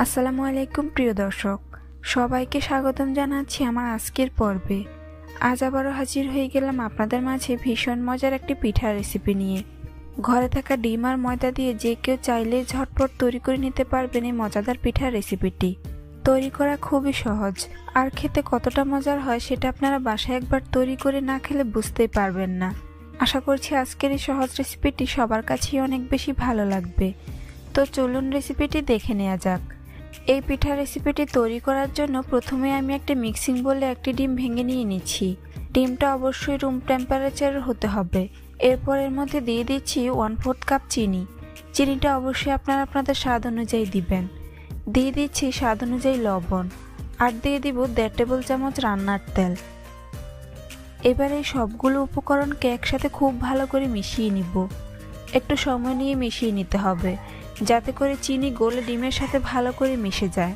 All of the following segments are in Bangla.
আসসালামু আলাইকুম প্রিয় দর্শক, সবাইকে স্বাগতম জানাচ্ছি আমার আজকের পর্বে। আজ আবারও হাজির হয়ে গেলাম আপনাদের মাঝে ভীষণ মজার একটি পিঠার রেসিপি নিয়ে। ঘরে থাকা ডিম আর ময়দা দিয়ে যে কেউ চাইলে ঝটপট তৈরি করে নিতে পারবেন এই মজাদার পিঠার রেসিপিটি। তৈরি করা খুবই সহজ, আর খেতে কতটা মজার হয় সেটা আপনারা বাসায় একবার তৈরি করে না খেলে বুঝতেই পারবেন না। আশা করছি আজকের এই সহজ রেসিপিটি সবার কাছেই অনেক বেশি ভালো লাগবে। তো চলুন রেসিপিটি দেখে নেওয়া যাক। এই পিঠার রেসিপিটি তৈরি করার জন্য প্রথমে আমি একটা মিক্সিং বোলে একটি ডিম ভেঙে নিয়ে নিচ্ছি। ডিমটা অবশ্যই রুম টেম্পারেচারের হতে হবে। এরপর এর মধ্যে দিয়ে দিচ্ছি 1/4 কাপ চিনি। চিনিটা অবশ্যই আপনারা আপনাদের স্বাদ অনুযায়ী দিবেন। দিয়ে দিচ্ছি স্বাদ অনুযায়ী লবণ, আর দিয়ে দিব 1.5 টেবিল চামচ রান্নার তেল। এবার এই সবগুলো উপকরণকে একসাথে খুব ভালো করে মিশিয়ে নিব। একটু সময় নিয়ে মিশিয়ে নিতে হবে, যাতে করে চিনি গলে ডিমের সাথে ভালো করে মিশে যায়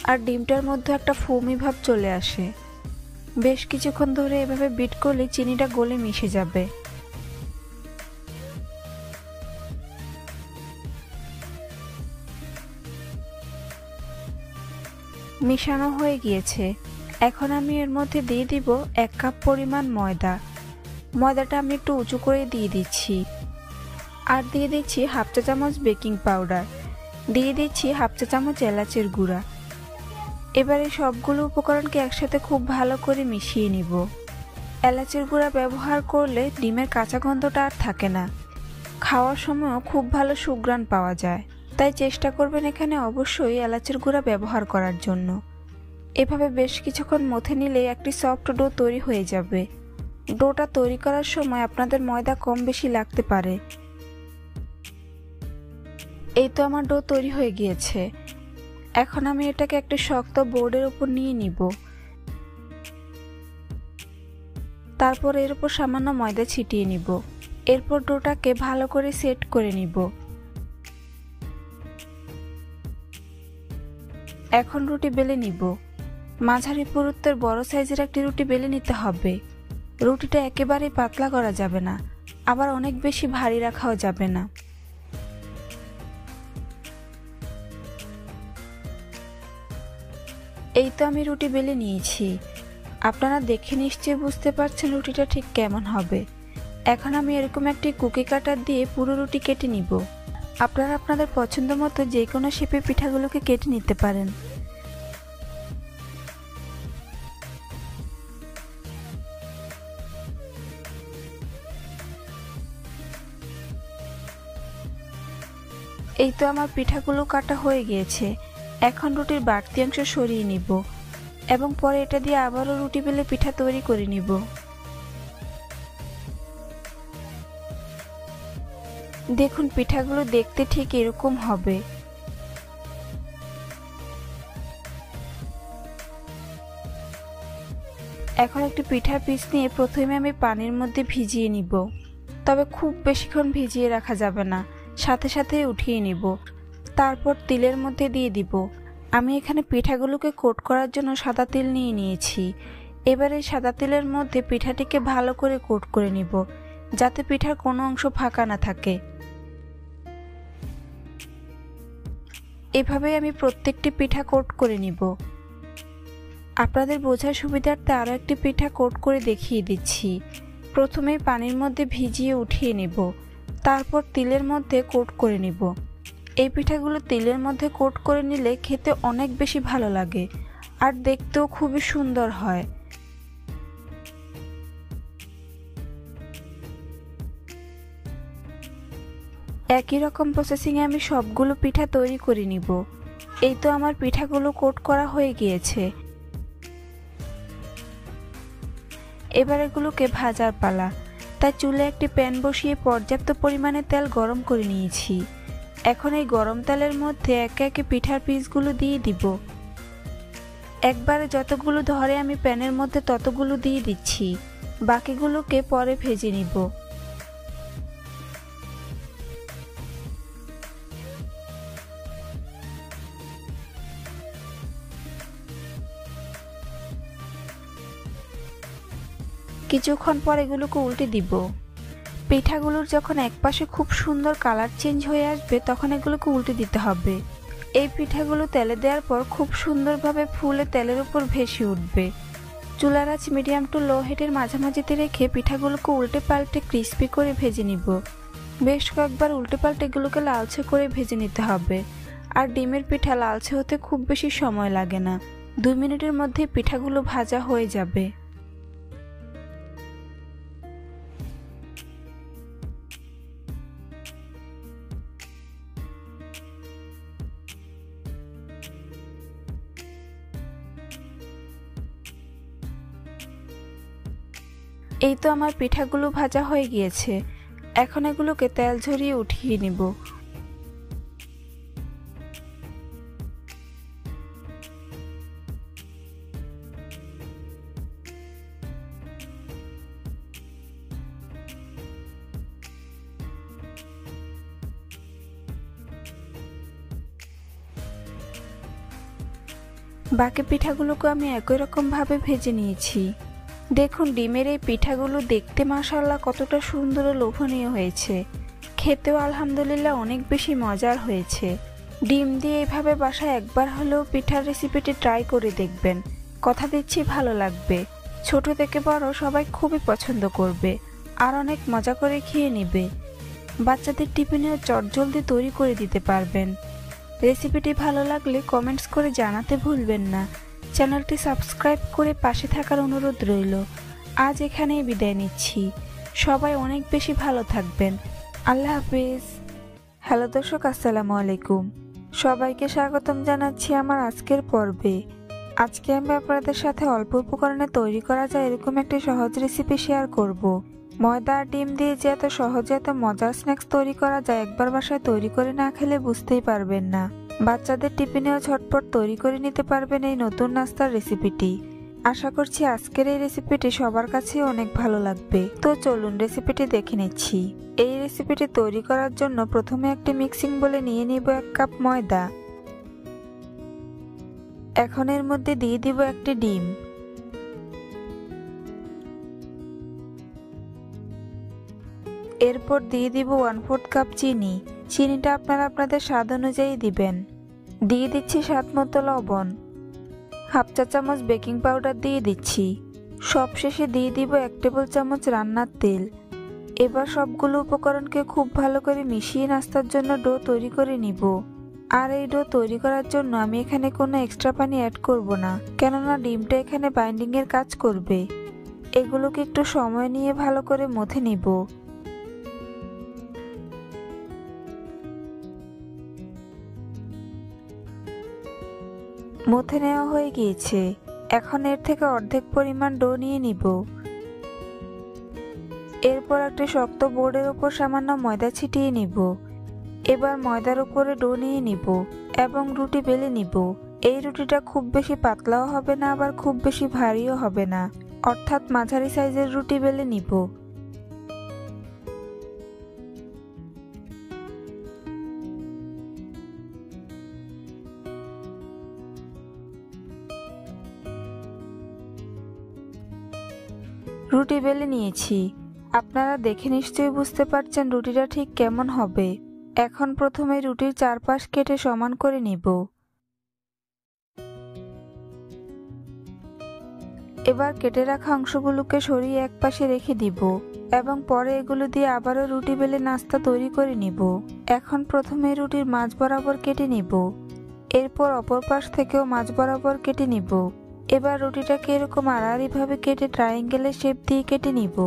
আর ডিমটার মধ্যে একটা ফোমি ভাব চলে আসে। বেশ কিছুক্ষণ ধরে এভাবে বিট করলে চিনিটা গলে মিশে যাবে। মিশানো হয়ে গিয়েছে। এখন আমি এর মধ্যে দিয়ে দিব 1 কাপ পরিমাণ ময়দা। ময়দাটা আমি একটু উঁচু করে দিয়ে দিচ্ছি। আর দিয়ে দিচ্ছি 1/2 চা চামচ বেকিং পাউডার, দিয়ে দিচ্ছি 1/2 চা চামচ এলাচের গুঁড়া। এবারে সবগুলো উপকরণকে একসাথে খুব ভালো করে মিশিয়ে নিব। এলাচের গুঁড়া ব্যবহার করলে ডিমের কাঁচা গন্ধটা আর থাকে না, খাওয়ার সময়ও খুব ভালো সুঘ্রাণ পাওয়া যায়। তাই চেষ্টা করবেন এখানে অবশ্যই এলাচের গুঁড়া ব্যবহার করার জন্য। এভাবে বেশ কিছুক্ষণ মথে নিলে একটি সফট ডো তৈরি হয়ে যাবে। ডোটা তৈরি করার সময় আপনাদের ময়দা কম বেশি লাগতে পারে। এই তো আমার ডো তৈরি হয়ে গিয়েছে। এখন আমি এটাকে একটা শক্ত বোর্ডের উপর নিয়ে নিব। তারপর এর উপর সামান্য ময়দা ছিটিয়ে নিব। এরপর ডোটাকে ভালো করে সেট করে নিব। এখন রুটি বেলে নিব। মাঝারি পুরুত্বের বড় সাইজের একটি রুটি বেলে নিতে হবে। রুটিটা একেবারেই পাতলা করা যাবে না, আবার অনেক বেশি ভারী রাখাও যাবে না। এই তো আমি রুটি বেলে নিয়েছি। আপনারা দেখে নিশ্চয়ই বুঝতে পারছেন রুটিটা ঠিক কেমন হবে। এখন আমি এরকম একটি কুকি কাটার দিয়ে পুরো রুটি কেটে নিব। আপনারা আপনাদের পছন্দ মতো যে কোনো শেপে পিঠাগুলোকে কেটে নিতে পারেন। এই তো আমার পিঠাগুলো কাটা হয়ে গিয়েছে। এখন রুটির বাড়তি অংশ সরিয়ে নিব এবং পরে এটা দিয়ে আবারও রুটি বেলে পিঠা তৈরি করে নিব। দেখুন পিঠাগুলো দেখতে ঠিক এরকম হবে। এখন একটি পিঠার পিস নিয়ে প্রথমে আমি পানির মধ্যে ভিজিয়ে নিব। তবে খুব বেশিক্ষণ ভিজিয়ে রাখা যাবে না, সাথে সাথে উঠিয়ে নিব। তারপর তিলের মধ্যে দিয়ে দিব। আমি এখানে পিঠাগুলোকে কোট করার জন্য সাদা তিল নিয়ে নিয়েছি। এবারে সাদা তিলের মধ্যে পিঠাটিকে ভালো করে কোট করে নিব, যাতে পিঠার কোনো অংশ ফাঁকা না থাকে। এভাবে আমি প্রত্যেকটি পিঠা কোট করে নিব। আপনাদের বোঝার সুবিধার্থে আরও একটি পিঠা কোট করে দেখিয়ে দিচ্ছি। প্রথমে পানির মধ্যে ভিজিয়ে উঠিয়ে নিব, তারপর তিলের মধ্যে কোট করে নিব। এই পিঠাগুলো তিলের মধ্যে কোট করে নিলে খেতে অনেক বেশি ভালো লাগে আর দেখতেও খুবই সুন্দর হয়। একই রকম প্রসেসিংয়ে আমি সবগুলো পিঠা তৈরি করে নিব। এই তো আমার পিঠাগুলো কোট করা হয়ে গিয়েছে। এবার এগুলোকে ভাজার পালা। তাই চুলে একটি প্যান বসিয়ে পর্যাপ্ত পরিমাণে তেল গরম করে নিয়েছি। এখন এই গরম তেলের মধ্যে একে একে পিঠার পিসগুলো দিয়ে দিব। একবারে যতগুলো ধরে আমি প্যানের মধ্যে ততগুলো দিয়ে দিচ্ছি। বাকিগুলোকে পরে ভেজে নিব। কিছুক্ষণ পর এগুলোকে উল্টে দিব। পিঠাগুলোর যখন একপাশে খুব সুন্দর কালার চেঞ্জ হয়ে আসবে তখন এগুলোকে উল্টে দিতে হবে। এই পিঠাগুলো তেলে দেওয়ার পর খুব সুন্দরভাবে ফুলে তেলের উপর ভেসে উঠবে। চুলার আঁচ মিডিয়াম টু লো হিটের মাঝামাঝিতে রেখে পিঠাগুলোকে উল্টে পাল্টে ক্রিস্পি করে ভেজে নিব। বেশ কয়েকবার উল্টে পাল্টে এগুলোকে লালচে করে ভেজে নিতে হবে। আর ডিমের পিঠা লালচে হতে খুব বেশি সময় লাগে না, 2 মিনিটের মধ্যে পিঠাগুলো ভাজা হয়ে যাবে। এই তো আমার পিঠাগুলো ভাজা হয়ে গিয়েছে। এখন এগুলোকে তেল ঝরিয়ে উঠিয়ে নিব। বাকি পিঠাগুলোকে আমি একই রকম ভাবে ভেজে নিয়েছি। দেখুন ডিমের এই পিঠাগুলো দেখতে মাশাআল্লাহ কতটা সুন্দর ও লোভনীয় হয়েছে, খেতেও আলহামদুলিল্লাহ অনেক বেশি মজার হয়েছে। ডিম দিয়ে এইভাবে বাসায় একবার হলেও পিঠার রেসিপিটি ট্রাই করে দেখবেন, কথা দিচ্ছি ভালো লাগবে। ছোট থেকে বড় সবাই খুবই পছন্দ করবে আর অনেক মজা করে খেয়ে নেবে। বাচ্চাদের টিফিনেও চটজলদি তৈরি করে দিতে পারবেন। রেসিপিটি ভালো লাগলে কমেন্টস করে জানাতে ভুলবেন না। চ্যানেলটি সাবস্ক্রাইব করে পাশে থাকার অনুরোধ রইল। আজ এখানেই বিদায় নিচ্ছি। সবাই অনেক বেশি ভালো থাকবেন। আল্লাহ হাফেজ। হ্যালো দর্শক, আসসালামু আলাইকুম। সবাইকে স্বাগতম জানাচ্ছি আমার আজকের পর্বে। আজকে আমি আপনাদের সাথে অল্প উপকরণে তৈরি করা যায় এরকম একটি সহজ রেসিপি শেয়ার করব। ময়দা আর ডিম দিয়ে যে এত সহজে এত মজার স্ন্যাক্স তৈরি করা যায় একবার বাসায় তৈরি করে না খেলে বুঝতেই পারবেন না। বাচ্চাদের টিফিনেও ঝটপট তৈরি করে নিতে পারবেন এই নতুন নাস্তার রেসিপিটি। আশা করছি আজকের এই রেসিপিটি সবার কাছে অনেক ভালো লাগবে। তো চলুন রেসিপিটি দেখে নিচ্ছি। এই রেসিপিটি তৈরি করার জন্য প্রথমে একটি মিক্সিং বোলে নিয়ে নিব 1 কাপ ময়দা। এখন এর মধ্যে দিয়ে দিব একটি ডিম। এরপর দিয়ে দিব 1/4 কাপ চিনি। চিনিটা আপনারা আপনাদের স্বাদ অনুযায়ী দিবেন। দিয়ে দিচ্ছি স্বাদ মতো লবণ। 1/2 চা চামচ বেকিং পাউডার দিয়ে দিচ্ছি। সবশেষে দিয়ে দিব 1 টেবিল চামচ রান্নার তেল। এবার সবগুলো উপকরণকে খুব ভালো করে মিশিয়ে নাস্তার জন্য ডো তৈরি করে নিব। আর এই ডো তৈরি করার জন্য আমি এখানে কোনো এক্সট্রা পানি অ্যাড করব না, কেননা ডিমটা এখানে বাইন্ডিং এর কাজ করবে। এগুলোকে একটু সময় নিয়ে ভালো করে মথে নিব। মথে নেওয়া হয়ে গিয়েছে। এখন এর থেকে অর্ধেক পরিমাণ ডো নিয়ে নিব। এরপর একটি শক্ত বোর্ডের উপর সামান্য ময়দা ছিটিয়ে নিব। এবার ময়দার উপরে ডো নিয়ে নিব এবং রুটি বেলে নিব। এই রুটিটা খুব বেশি পাতলাও হবে না আবার খুব বেশি ভারীও হবে না, অর্থাৎ মাঝারি সাইজের রুটি বেলে নিব। রুটি বেলে নিয়েছি। আপনারা দেখে নিশ্চয়ই বুঝতে পারছেন রুটিটা ঠিক কেমন হবে। এখন প্রথমে রুটির চারপাশ কেটে সমান করে নিব। এবার কেটে রাখা অংশগুলোকে সরিয়ে একপাশে রেখে দিব এবং পরে এগুলো দিয়ে আবারও রুটি বেলে নাস্তা তৈরি করে নিব। এখন প্রথমে রুটির মাঝ বরাবর কেটে নিব। এরপর অপর পাশ থেকেও মাঝ বরাবর কেটে নিব। এবার রুটিটাকে এরকম আড়াআড়িভাবে কেটে ট্রায়াঙ্গেলের শেপ দিয়ে কেটে নিব।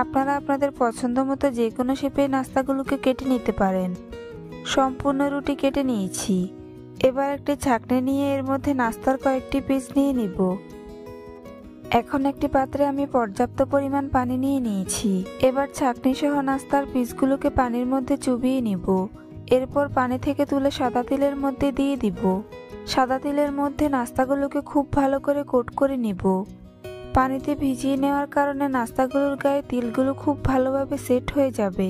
আপনারা আপনাদের পছন্দ মতো যে কোনো শেপে নাস্তাগুলোকে কেটে নিতে পারেন। সম্পূর্ণ রুটি কেটে নিয়েছি। এবার একটি ছাঁকনি নিয়ে এর মধ্যে নাস্তার কয়েকটি পিস নিয়ে নিব। এখন একটি পাত্রে আমি পর্যাপ্ত পরিমাণ পানি নিয়ে নিয়েছি। এবার ছাঁকনি সহ নাস্তার পিসগুলোকে পানির মধ্যে চুবিয়ে নিব। এরপর পানি থেকে তুলে সাদা তেলের মধ্যে দিয়ে দিব। সাদা তেলের মধ্যে নাস্তাগুলোকে খুব ভালো করে কোট করে নিব। পানিতে ভিজিয়ে নেওয়ার কারণে নাস্তাগুলোর গায়ে তিলগুলো খুব ভালোভাবে সেট হয়ে যাবে।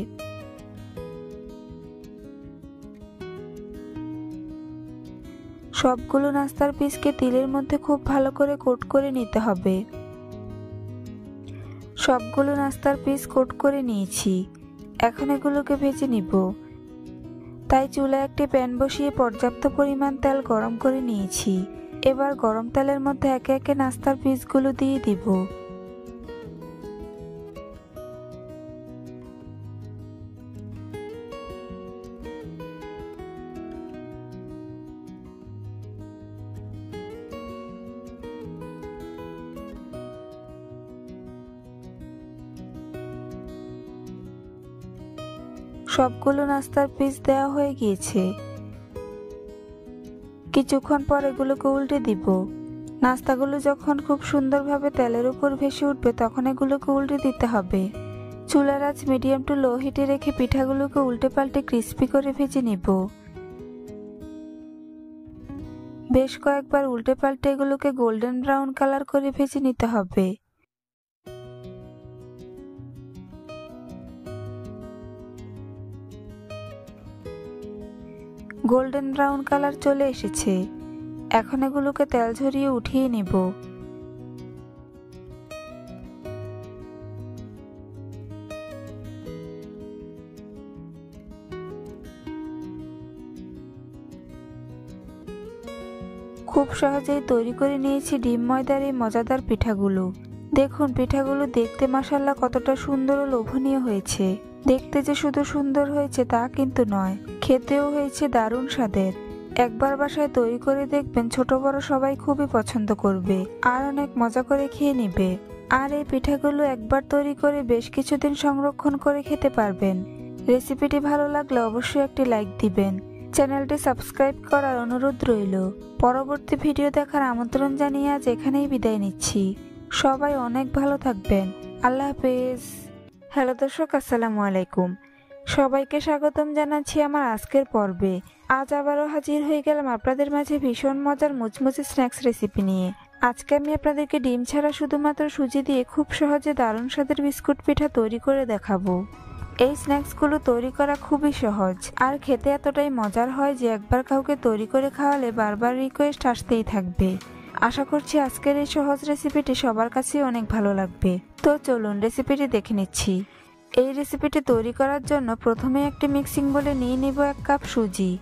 সবগুলো নাস্তার পিসকে তিলের মধ্যে খুব ভালো করে কোট করে নিতে হবে। সবগুলো নাস্তার পিস কোট করে নিয়েছি। এখন এগুলোকে ভেজে নিব। তাই চুলায় একটি প্যান বসিয়ে পর্যাপ্ত পরিমাণ তেল গরম করে নিয়েছি। এবার গরম তেলের মধ্যে একে একে নাস্তার পিসগুলো দিয়ে দিব। সবগুলো নাস্তার পিস দেওয়া হয়ে গিয়েছে। কিছুক্ষণ পর এগুলোকে উল্টে দিব। নাস্তাগুলো যখন খুব সুন্দরভাবে তেলের উপর ভেসে উঠবে তখন এগুলোকে উল্টে দিতে হবে। চুলার আঁচ মিডিয়াম টু লো হিটে রেখে পিঠাগুলোকে উল্টে পাল্টে ক্রিস্পি করে ভেজে নিব। বেশ কয়েকবার উল্টে পাল্টে এগুলোকে গোল্ডেন ব্রাউন কালার করে ভেজে নিতে হবে। গোল্ডেন ব্রাউন কালার চলে এসেছে। এখন এগুলোকে তেল ঝরিয়ে উঠিয়ে নেব। খুব সহজেই তৈরি করে নিয়েছি ডিম ময়দার এই মজাদার পিঠাগুলো। দেখুন পিঠাগুলো দেখতে মাশাআল্লাহ কতটা সুন্দর ও লোভনীয় হয়েছে। দেখতে যে শুধু সুন্দর হয়েছে তা কিন্তু নয়, খেতেও হয়েছে দারুণ স্বাদের। একবার বাসায় তৈরি করে দেখবেন, ছোট বড় সবাই খুবই পছন্দ করবে আর অনেক মজা করে খেয়ে নেবে। আর এই পিঠাগুলো একবার তৈরি করে বেশ কিছুদিন সংরক্ষণ করে খেতে পারবেন। রেসিপিটি ভালো লাগলে অবশ্যই একটি লাইক দিবেন। চ্যানেলটি সাবস্ক্রাইব করার অনুরোধ রইল। পরবর্তী ভিডিও দেখার আমন্ত্রণ জানিয়ে আজ এখানেই বিদায় নিচ্ছি। সবাই অনেক ভালো থাকবেন। আল্লাহ হাফেজ। হ্যালো দর্শক, আসসালামু আলাইকুম। সবাইকে স্বাগতম জানাচ্ছি আমার আজকের পর্বে। আজ আবারও হাজির হয়ে গেলাম আপনাদের মাঝে ভীষণ মজার মুচমুচে স্ন্যাক্স রেসিপি নিয়ে। আজকে আমি আপনাদেরকে ডিম ছাড়া শুধুমাত্র সুজি দিয়ে খুব সহজে দারুণ স্বাদের বিস্কুট পিঠা তৈরি করে দেখাবো। এই স্ন্যাক্সগুলো তৈরি করা খুবই সহজ আর খেতে এতটাই মজার হয় যে একবার কাউকে তৈরি করে খাওয়ালে বারবার রিকোয়েস্ট আসতেই থাকবে। আশা করছি আজকের এই সহজ রেসিপিটি সবার কাছেই অনেক ভালো লাগবে। তো চলুন রেসিপিটি দেখে নিচ্ছি। এই রেসিপিটি তৈরি করার জন্য প্রথমে একটি মিক্সিং বোলে নিয়ে নেব 1 কাপ সুজি।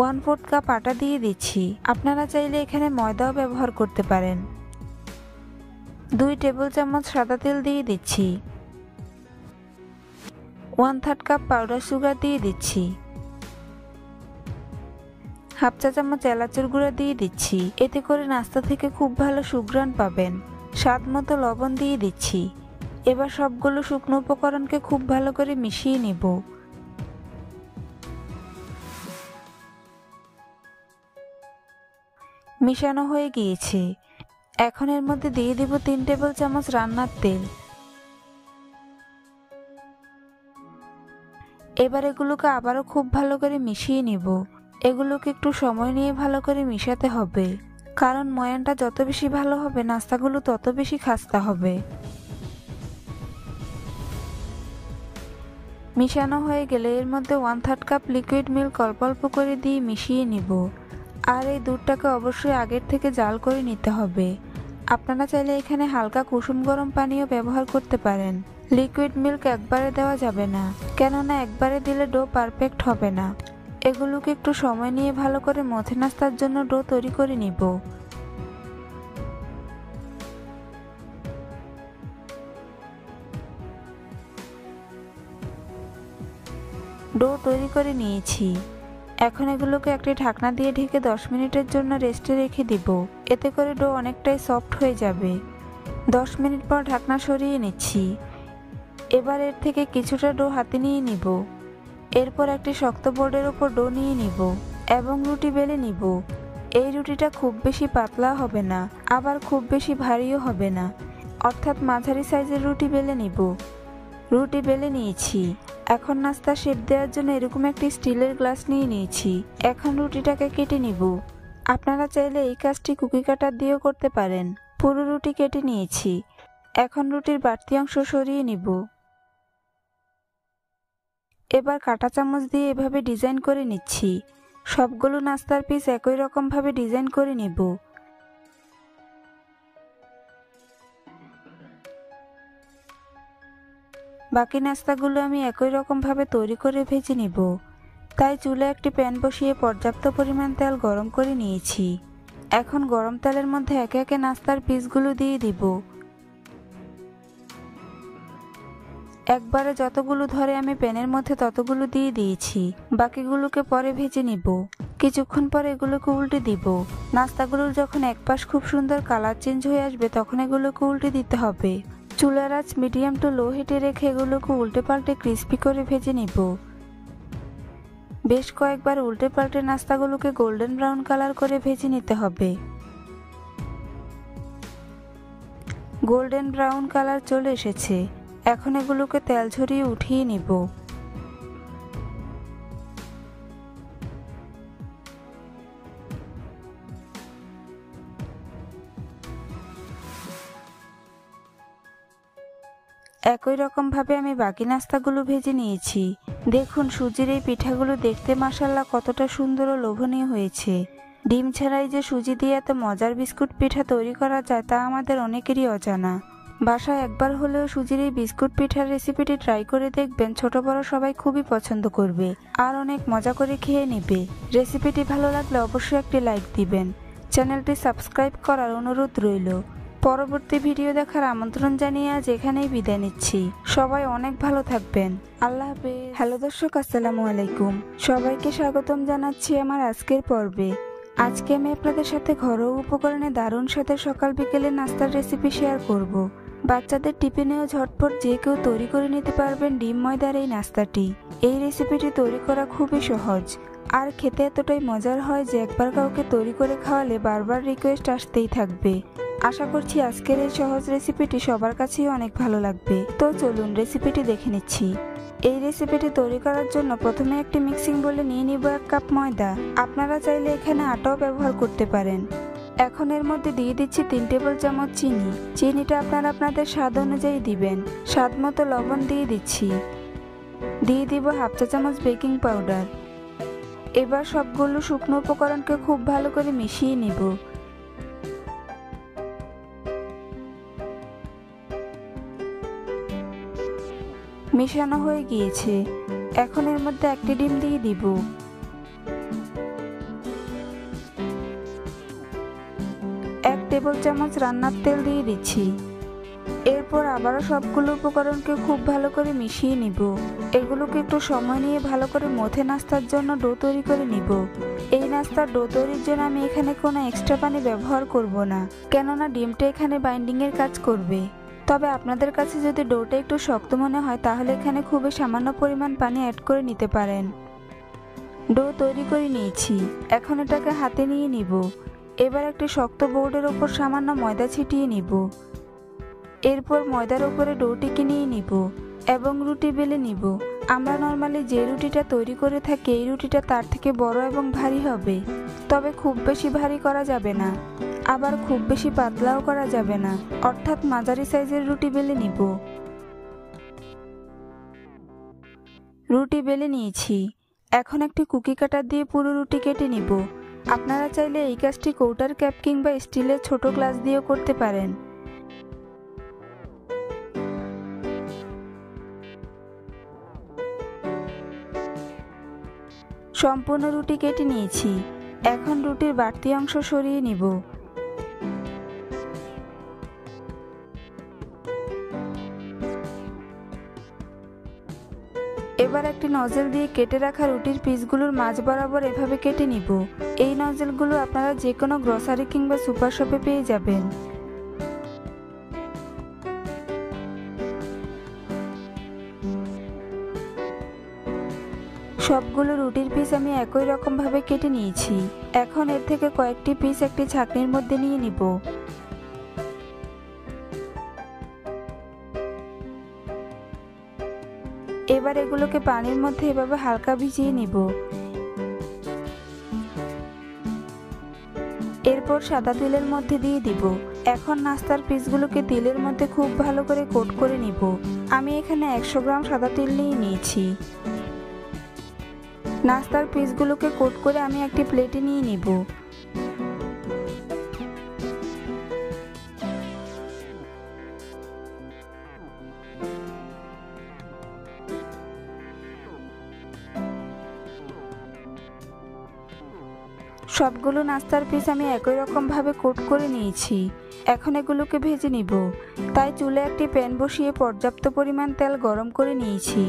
1/4 কাপ আটা দিয়ে দিচ্ছি। আপনারা চাইলে এখানে ময়দাও ব্যবহার করতে পারেন। 2 টেবিল চামচ সাদা তেল দিয়ে দিচ্ছি। 1/3 কাপ পাউডার সুগার দিয়ে দিচ্ছি। হাফ চা চামচ এলাচের গুঁড়া দিয়ে দিচ্ছি। এতে করে নাস্তা থেকে খুব ভালো সুঘ্রাণ পাবেন। স্বাদ মতো লবণ দিয়ে দিচ্ছি। এবার সবগুলো শুকনো উপকরণকে খুব ভালো করে মিশিয়ে নিব। মিশানো হয়ে গিয়েছে। এখন এর মধ্যে দিয়ে দিব 3 টেবিল চামচ রান্নার তেল। এবার এগুলোকে আবারও খুব ভালো করে মিশিয়ে নিব। এগুলোকে একটু সময় নিয়ে ভালো করে মিশাতে হবে, কারণ ময়ানটা যত বেশি ভালো হবে নাস্তাগুলো তত বেশি খাস্তা হবে। মিশানো হয়ে গেলে এর মধ্যে 1/3 কাপ লিকুইড মিল্ক অল্প অল্প করে দিয়ে মিশিয়ে নিব। আর এই দুধটাকে অবশ্যই আগের থেকে জাল করে নিতে হবে। আপনারা চাইলে এখানে হালকা কুসুম গরম পানিও ব্যবহার করতে পারেন। লিকুইড মিল্ক একবারে দেওয়া যাবে না, কেননা একবারে দিলে ডো পারফেক্ট হবে না। এগুলোকে একটু সময় নিয়ে ভালো করে মথে নাস্তার জন্য ডো তৈরি করে নিব। ডো তৈরি করে নিয়েছি। এখন এগুলোকে একটি ঢাকনা দিয়ে ঢেকে 10 মিনিটের জন্য রেস্টে রেখে দিব। এতে করে ডো অনেকটাই সফট হয়ে যাবে। 10 মিনিট পর ঢাকনা সরিয়ে নিচ্ছি। এবার এর থেকে কিছুটা ডো হাতে নিয়ে নিব। এরপর একটি শক্ত বোর্ডের উপর ডো নিয়ে নিব এবং রুটি বেলে নিব। এই রুটিটা খুব বেশি পাতলা হবে না, আবার খুব বেশি ভারীও হবে না, অর্থাৎ মাঝারি সাইজের রুটি বেলে নিব। রুটি বেলে নিয়েছি। এখন নাস্তা শেপ দেওয়ার জন্য এরকম একটি স্টিলের গ্লাস নিয়ে নিয়েছি। এখন রুটিটাকে কেটে নিব। আপনারা চাইলে এই কাজটি কুকি কাটার দিয়েও করতে পারেন। পুরো রুটি কেটে নিয়েছি। এখন রুটির বাড়তি অংশ সরিয়ে নিব। এবার কাঁটা চামচ দিয়ে এভাবে ডিজাইন করে নিচ্ছি। সবগুলো নাস্তার পিস একই রকম ভাবে ডিজাইন করে নিব। বাকি নাস্তাগুলো আমি একই রকমভাবে তৈরি করে ভেজে নিব। তাই চুলায় একটি প্যান বসিয়ে পর্যাপ্ত পরিমাণ তেল গরম করে নিয়েছি। এখন গরম তেলের মধ্যে একে একে নাস্তার পিসগুলো দিয়ে দিব। একবারে যতগুলো ধরে আমি প্যানের মধ্যে ততগুলো দিয়ে দিয়েছি। বাকিগুলোকে পরে ভেজে নিব। কিছুক্ষণ পরে এগুলোকে উল্টে দিব। নাস্তাগুলোর যখন এক পাশ খুব সুন্দর কালার চেঞ্জ হয়ে আসবে তখন এগুলোকে উল্টে দিতে হবে। চুলার আঁচ মিডিয়াম টু লো হিটে রেখে এগুলোকে উল্টে পাল্টে ক্রিস্পি করে ভেজে নিব। বেশ কয়েকবার উল্টে পাল্টে নাস্তাগুলোকে গোল্ডেন ব্রাউন কালার করে ভেজে নিতে হবে। গোল্ডেন ব্রাউন কালার চলে এসেছে। এখন এগুলোকে তেল ঝরিয়ে উঠিয়ে নিব। একই রকমভাবে আমি বাকি নাস্তাগুলো ভেজে নিয়েছি। দেখুন সুজির এই পিঠাগুলো দেখতে মাশাআল্লাহ কতটা সুন্দর ও লোভনীয় হয়েছে। ডিম ছাড়াই যে সুজি দিয়ে এত মজার বিস্কুট পিঠা তৈরি করা যায় তা আমাদের অনেকেরই অজানা। বাসায় একবার হলেও সুজির এই বিস্কুট পিঠার রেসিপিটি ট্রাই করে দেখবেন, ছোট বড় সবাই খুবই পছন্দ করবে আর অনেক মজা করে খেয়ে নেবে। রেসিপিটি ভালো লাগলে অবশ্যই একটি লাইক দিবেন। চ্যানেলটি সাবস্ক্রাইব করার অনুরোধ রইল। পরবর্তী ভিডিও দেখার আমন্ত্রণ জানিয়ে আজ এখানেই বিদায় নিচ্ছি। সবাই অনেক ভালো থাকবেন। আল্লাহ হাফেজ। হ্যালো দর্শক, আসসালামু আলাইকুম। সবাইকে স্বাগতম জানাচ্ছি আমার আজকের পর্বে। আজকে আমি আপনাদের সাথে ঘরোয়া উপকরণে দারুণ স্বাদের সকাল বিকেলের নাস্তার রেসিপি শেয়ার করব। বাচ্চাদের টিফিনেও ঝটপট যে কেউ তৈরি করে নিতে পারবেন ডিম ময়দার এই নাস্তাটি। এই রেসিপিটি তৈরি করা খুবই সহজ আর খেতে এতটাই মজার হয় যে একবার কাউকে তৈরি করে খাওয়ালে বারবার রিকোয়েস্ট আসতেই থাকবে। আশা করছি আজকের এই সহজ রেসিপিটি সবার কাছেই অনেক ভালো লাগবে। তো চলুন রেসিপিটি দেখে নিচ্ছি। এই রেসিপিটি তৈরি করার জন্য প্রথমে একটি মিক্সিং বোলে নিয়ে নিব 1 কাপ ময়দা। আপনারা চাইলে এখানে আটাও ব্যবহার করতে পারেন। এখন এর মধ্যে দিয়ে দিচ্ছি 3 টেবিল চামচ চিনি। চিনিটা আপনারা আপনাদের স্বাদ অনুযায়ী দিবেন। স্বাদ মতো লবণ দিয়ে দিচ্ছি। দিয়ে দিব 1/2 চা চামচ বেকিং পাউডার। এবার সবগুলো শুকনো উপকরণকে খুব ভালো করে মিশিয়ে নিব। মেশানো হয়ে গিয়েছে। এখন এর মধ্যে একটি ডিম দিয়ে দিব। এক টেবিল চামচ রান্নার তেল দিয়ে দিচ্ছি। এরপর আবারও সবগুলো উপকরণকে খুব ভালো করে মিশিয়ে নিব। এগুলোকে একটু সময় নিয়ে ভালো করে মথে নাস্তার জন্য ডো তৈরি করে নিব। এই নাস্তার ডো তৈরির জন্য আমি এখানে কোনো এক্সট্রা পানি ব্যবহার করব না, কেননা ডিমটা এখানে বাইন্ডিং এর কাজ করবে। তবে আপনাদের কাছে যদি ডোটা একটু শক্ত মনে হয় তাহলে এখানে খুবই সামান্য পরিমাণ পানি অ্যাড করে নিতে পারেন। ডো তৈরি করে নিয়েছি। এখন এটাকে হাতে নিয়ে নিব। এবার একটি শক্ত বোর্ডের ওপর সামান্য ময়দা ছিটিয়ে নিব। এরপর ময়দার উপরে ডোটিকে নিয়ে নিব এবং রুটি বেলে নিব। আমরা নর্মালি যে রুটিটা তৈরি করে থাকি এই রুটিটা তার থেকে বড় এবং ভারী হবে। তবে খুব বেশি ভারী করা যাবে না, আবার খুব বেশি পাতলাও করা যাবে না, অর্থাৎ মাঝারি সাইজের রুটি বেলে নিব। রুটি বেলে নিয়েছি। এখন একটি কুকি কাটার দিয়ে পুরো রুটি কেটে নিব। আপনারা চাইলে এই কাজটি কৌটার ক্যাপ কিংবা স্টিলের ছোট গ্লাস দিয়েও করতে পারেন। সম্পূর্ণ রুটি কেটে নিয়েছি। এখন রুটির বাড়তি অংশ সরিয়ে নিব। এবার একটি নজেল দিয়ে কেটে রাখা রুটির পিসগুলোর মাঝ বরাবর এভাবে কেটে নিব। এই নজেলগুলো আপনারা যে কোনো গ্রসারি কিংবা সুপার শপে পেয়ে যাবেন। সবগুলো রুটির পিস আমি একই রকম ভাবে কেটে নিয়েছি। এখন এর থেকে কয়েকটি পিস একটি ছাঁকনির মধ্যে নিয়ে নিব। এবার এগুলোকে পানির মধ্যে এভাবে হালকা ভিজিয়ে নিব। এরপর সাদা তিলের মধ্যে দিয়ে দিব। এখন নাস্তার পিসগুলোকে তিলের মধ্যে খুব ভালো করে কোট করে নিব। আমি এখানে 100 গ্রাম সাদা তিল নিয়ে নিয়েছি। নাস্তার পিসগুলোকে কোট করে আমি একটি প্লেটে নিয়ে নিব। সবগুলো নাস্তার পিস আমি একই রকম ভাবে কোট করে নিয়েছি। এখন এগুলোকে ভেজে নিব। তাই চুলে একটি প্যান বসিয়ে পর্যাপ্ত পরিমাণ তেল গরম করে নিয়েছি।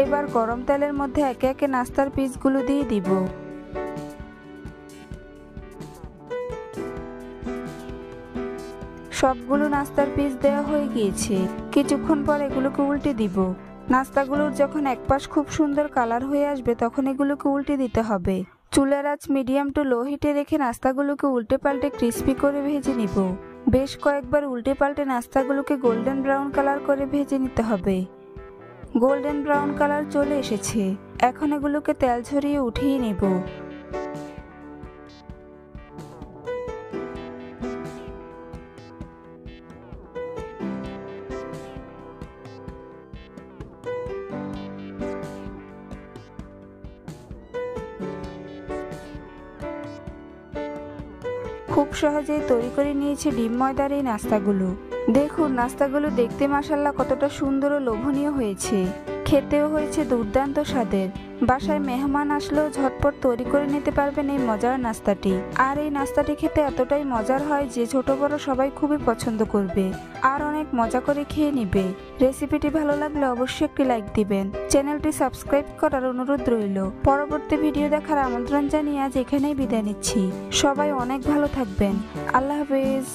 এবার গরম তেলের মধ্যে একে একে নাস্তার পিসগুলো দিয়ে দিব। সবগুলো নাস্তার পিস দেওয়া হয়ে গিয়েছে। কিছুক্ষণ পর এগুলোকে উল্টে দিব। নাস্তাগুলোর যখন এক পাশ খুব সুন্দর কালার হয়ে আসবে তখন এগুলোকে উল্টে দিতে হবে। চুলার আঁচ মিডিয়াম টু লো হিটে রেখে নাস্তাগুলোকে উল্টে পাল্টে ক্রিস্পি করে ভেজে নিব। বেশ কয়েকবার উল্টে পাল্টে নাস্তাগুলোকে গোল্ডেন ব্রাউন কালার করে ভেজে নিতে হবে। গোল্ডেন ব্রাউন কালার চলে এসেছে। এখন এগুলোকে তেল ঝরিয়ে উঠিয়ে নেব। খুব সহজেই তৈরি করে নিয়েছি ডিম ময়দার এই নাস্তাগুলো। দেখুন নাস্তাগুলো দেখতে মাশাআল্লাহ কতটা সুন্দর ও লোভনীয় হয়েছে। খেতেও হয়েছে দুর্দান্ত স্বাদের। বাসায় মেহমান আসলেও ঝটপট তৈরি করে নিতে পারবেন এই মজার নাস্তাটি। আর এই নাস্তাটি খেতে এতটাই মজার হয় যে ছোট বড় সবাই খুবই পছন্দ করবে আর অনেক মজা করে খেয়ে নিবে। রেসিপিটি ভালো লাগলে অবশ্যই একটি লাইক দিবেন। চ্যানেলটি সাবস্ক্রাইব করার অনুরোধ রইল। পরবর্তী ভিডিও দেখার আমন্ত্রণ জানিয়ে আজ এখানেই বিদায় নিচ্ছি। সবাই অনেক ভালো থাকবেন। আল্লাহ হাফেজ।